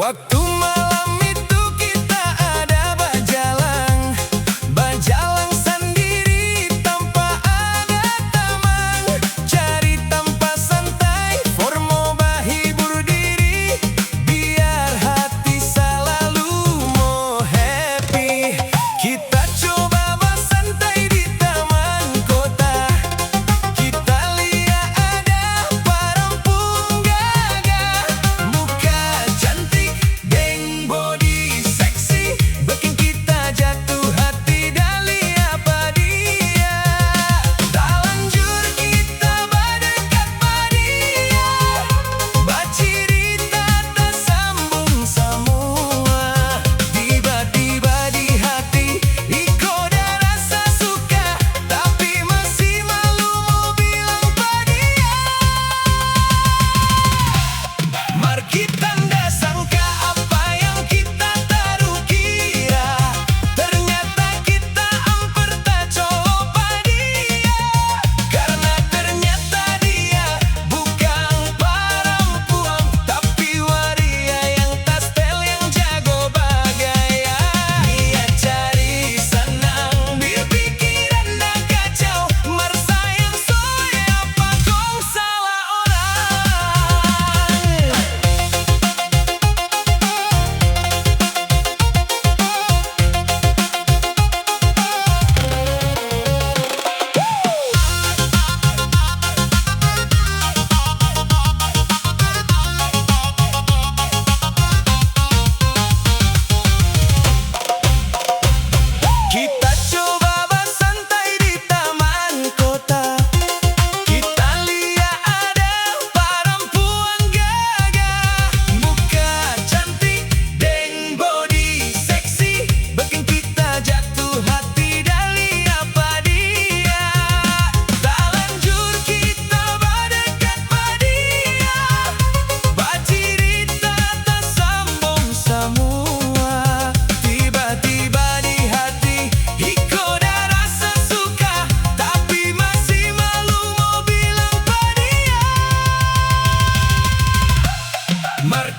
Waktu malam itu kita ada bajalang, bajalang sendiri tanpa ada teman. Cari tempat santai, formoba hibur diri, biar hati selalu mau happy. Kita coba bersantai di taman kota. Kita lihat ada perempuan gagah, muka cantik, geng body seksi, bikin kita jatuh hati dan lihat apa dia. Tak lanjut kita berdekat pada dia, bercerita tak sambung semua. Tiba-tiba di hati ikut ada rasa suka, tapi masih malu mau bilang pada dia. Mari kita ndak sangka apa yang kita taruh kira, ternyata kita hampir tak coba dia. Karena ternyata dia bukan perempuan, tapi waria yang tak style, yang jago bergaya. Dia cari senang, biar pikiran dah kacau. Mersayang soy apa kau salah orang. Kita coba bersantai di taman kota. Kita lihat ada perempuan gagah, muka cantik, deng body seksi, bikin kita jatuh hati dan lihat pada dia. Tak lanjut kita berdekat pada dia, bercerita tak sambung semua. Tiba-tiba di hati ikut ada rasa suka, tapi masih malu mau bilang pada dia. Mari